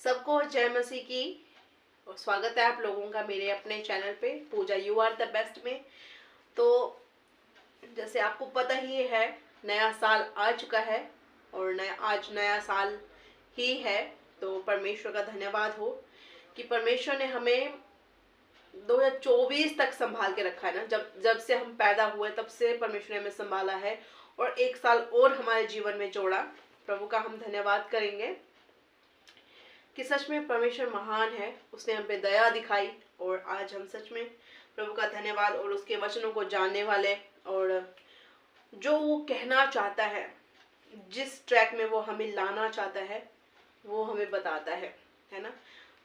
सबको जय मसीह की। और स्वागत है आप लोगों का मेरे अपने चैनल पे पूजा यू आर द बेस्ट में। तो जैसे आपको पता ही है, नया साल आ चुका है और आज नया साल ही है। तो परमेश्वर का धन्यवाद हो कि परमेश्वर ने हमें 2024 तक संभाल के रखा है ना। जब जब से हम पैदा हुए तब से परमेश्वर ने हमें संभाला है और एक साल और हमारे जीवन में जोड़ा। प्रभु का हम धन्यवाद करेंगे कि सच में परमेश्वर महान है, उसने हम पे दया दिखाई और आज हम सच में प्रभु का धन्यवाद और उसके वचनों को जानने वाले और जो वो कहना चाहता है, जिस ट्रैक में वो हमें लाना चाहता है वो हमें बताता है ना।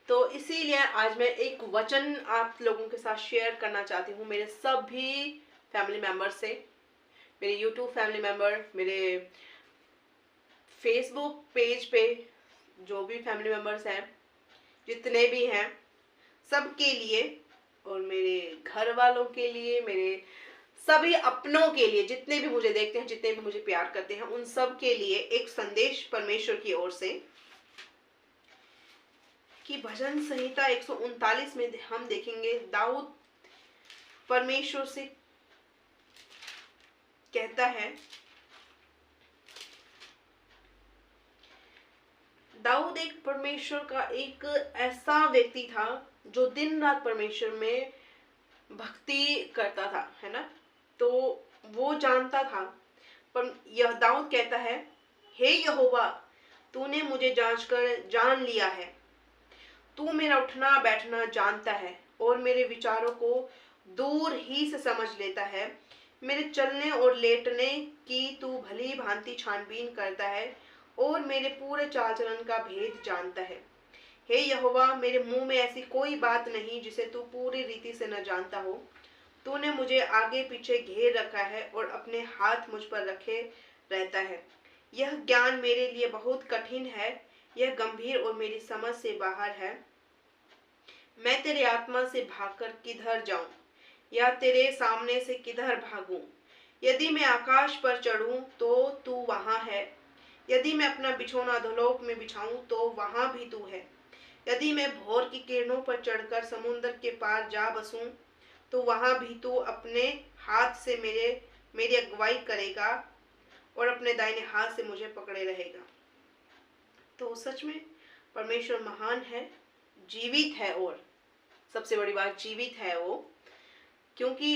तो इसीलिए आज मैं एक वचन आप लोगों के साथ शेयर करना चाहती हूँ, मेरे सभी फैमिली मेंबर से, मेरे यूट्यूब फैमिली मेंबर, मेरे फेसबुक पेज पे जो भी फैमिली मेंबर्स हैं, जितने भी हैं, सबके लिए और मेरे घर वालों के लिए, मेरे सभी अपनों के लिए, जितने भी मुझे देखते हैं, जितने भी मुझे प्यार करते हैं, उन सब के लिए एक संदेश परमेश्वर की ओर से कि भजन संहिता 139 में हम देखेंगे दाऊद परमेश्वर से कहता है। दाऊद एक परमेश्वर का एक ऐसा व्यक्ति था जो दिन रात परमेश्वर में भक्ति करता था, है ना। तो वो जानता था, पर यह दाऊद कहता है, हे यहोवा, तूने मुझे जांचकर जान लिया है। तू मेरा उठना बैठना जानता है और मेरे विचारों को दूर ही से समझ लेता है। मेरे चलने और लेटने की तू भली भांति छानबीन करता है और मेरे पूरे चाल चलन का भेद जानता है। हे यहोवा, मेरे मुंह में ऐसी कोई बात नहीं जिसे तू पूरी रीति से न जानता हो। तूने मुझे आगे पीछे घेर रखा है और अपने हाथ मुझ पर रखे रहता है। यह ज्ञान मेरे लिए बहुत कठिन है, यह गंभीर और मेरी समझ से बाहर है। मैं तेरे आत्मा से भागकर किधर जाऊं या तेरे सामने से किधर भागूं। यदि मैं आकाश पर चढ़ूं तो तू वहां है, यदि मैं अपना बिछौना अधोलोक में बिछाऊं तो वहां भी तू है। यदि मैं भोर की किरणों पर चढ़कर समुद्र के पार जा बसूं तो वहां भी तू अपने हाथ से मेरी अगुवाई करेगा और अपने दाहिने हाथ से मुझे पकड़े रहेगा। तो सच में परमेश्वर महान है, जीवित है और सबसे बड़ी बात जीवित है वो, क्योंकि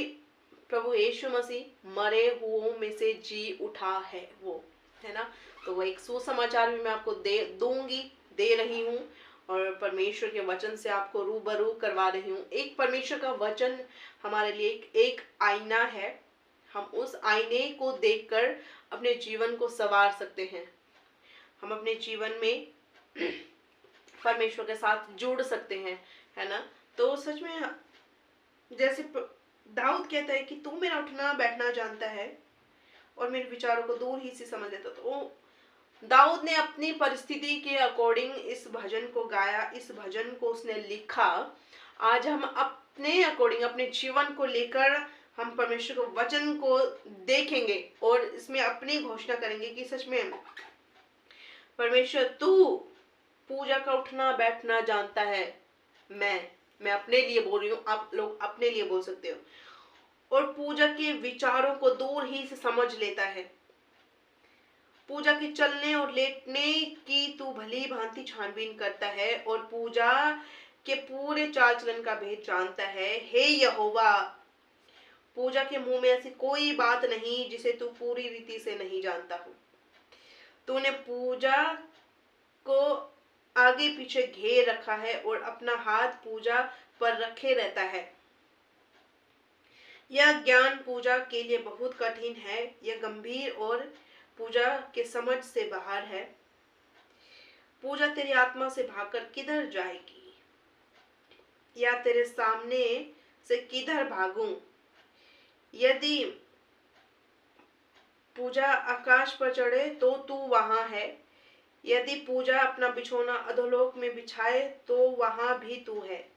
प्रभु यीशु मसीह मरे हुओं में से जी उठा है वो, है ना। तो वो एक सुसमाचार भी मैं आपको दे रही हूँ और परमेश्वर के वचन से आपको रूबरू करवा रही हूँ। एक परमेश्वर का वचन हमारे लिए एक आईना है। हम उस आईने को देखकर अपने जीवन को संवार सकते हैं। हम अपने जीवन में परमेश्वर के साथ जुड़ सकते हैं, है ना। तो सच में जैसे दाऊद कहता है कि तू मेरा उठना बैठना जानता है और मेरे विचारों को दूर ही से समझ लेता। तो दाऊद ने अपनी परिस्थिति के अकॉर्डिंग इस भजन को गाया, इस भजन को उसने लिखा। आज हम अपने अकॉर्डिंग अपने जीवन को लेकर हम परमेश्वर के वचन को देखेंगे और इसमें अपनी घोषणा करेंगे कि सच में परमेश्वर तू पूजा का उठना बैठना जानता है। मैं अपने लिए बोल रही हूँ, आप लोग अपने लिए बोल सकते हो। और पूजा के विचारों को दूर ही से समझ लेता है। पूजा के चलने और लेटने की तू भली भांति छानबीन करता है और पूजा के पूरे चाल चलन का भेद जानता है। हे यहोवा, पूजा के मुंह में ऐसी कोई बात नहीं जिसे तू पूरी रीति से नहीं जानता हो। तूने पूजा को आगे पीछे घेर रखा है और अपना हाथ पूजा पर रखे रहता है। यह ज्ञान पूजा के लिए बहुत कठिन है, यह गंभीर और पूजा के समझ से बाहर है। पूजा तेरी आत्मा से भागकर किधर जाएगी या तेरे सामने से किधर भागूं। यदि पूजा आकाश पर चढ़े तो तू वहां है, यदि पूजा अपना बिछौना अधोलोक में बिछाए तो वहां भी तू है।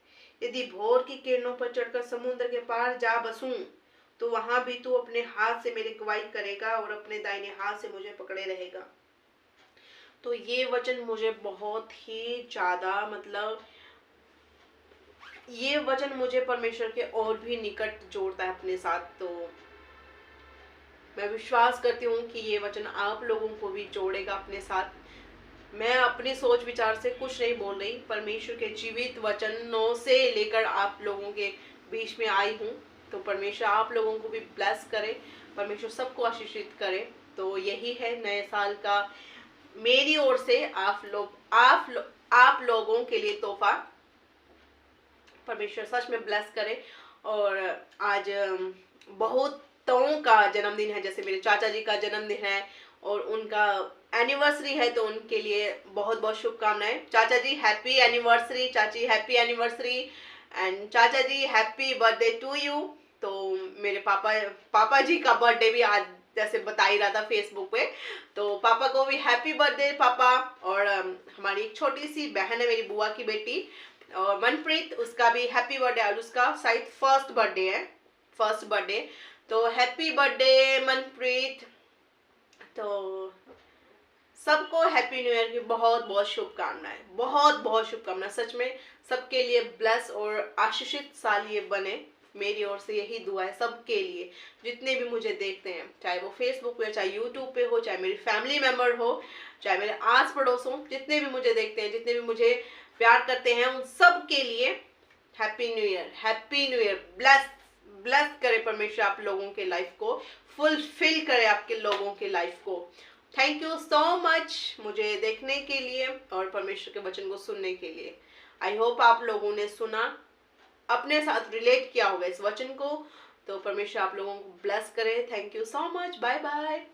यदि भोर की किरणों पर चढ़कर समुद्र के पार जा बसूं तो वहां भी तू अपने हाथ से मेरी अगुवाई करेगा और अपने दाहिने हाथ से मुझे पकड़े रहेगा। तो ये वचन मुझे बहुत ही ज़्यादा मतलब ये वचन मुझे परमेश्वर के और भी निकट जोड़ता है अपने साथ। तो मैं विश्वास करती हूँ कि ये वचन आप लोगों को भी जोड़ेगा अपने साथ। मैं अपनी सोच विचार से कुछ नहीं बोल रही, परमेश्वर के जीवित वचनों से लेकर आप लोगों के बीच में आई हूँ। तो परमेश्वर आप लोगों को भी ब्लेस करे, परमेश्वर सबको आशीषित करे। तो यही है नए साल का मेरी ओर से आप लोगों के लिए तोहफा। परमेश्वर सच में ब्लेस करे। और आज बहुतों का जन्मदिन है, जैसे मेरे चाचा जी का जन्मदिन है और उनका एनिवर्सरी है, तो उनके लिए बहुत बहुत शुभकामनाएं। चाचा जी हैप्पी एनिवर्सरी, चाची हैप्पी एनिवर्सरी, एंड चाचा जी हैप्पी बर्थडे टू यू। तो मेरे पापा जी का बर्थडे भी आज जैसे बता ही रहा था फेसबुक पे, तो पापा को भी हैप्पी बर्थडे पापा। और हमारी एक छोटी सी बहन है, मेरी बुआ की बेटी और मनप्रीत, उसका भी हैप्पी बर्थडे। और उसका शायद फर्स्ट बर्थडे। तो हैप्पी बर्थडे मनप्रीत। तो सबको हैप्पी न्यू ईयर की बहुत बहुत शुभकामनाएं, बहुत बहुत शुभकामनाएं। सच में सबके लिए ब्लेस और आशीषित साल ये बने, मेरी ओर से यही दुआ है सबके लिए। जितने भी मुझे देखते हैं, चाहे वो फेसबुक पे, चाहे यूट्यूब पे हो, चाहे मेरी फैमिली मेम्बर हो, चाहे मेरे आस पड़ोस हो, जितने भी मुझे देखते हैं, जितने भी मुझे प्यार करते हैं, उन सब के लिए happy new year, happy new year. Bless करे परमेश्वर आप लोगों के लाइफ को, फुलफिल करे आपके लोगों के लाइफ को। थैंक यू सो मच मुझे देखने के लिए और परमेश्वर के वचन को सुनने के लिए। आई होप आप लोगों ने सुना, अपने साथ रिलेट किया होगा इस वचन को। तो परमेश्वर आप लोगों को ब्लेस करे। Thank you so much, bye bye.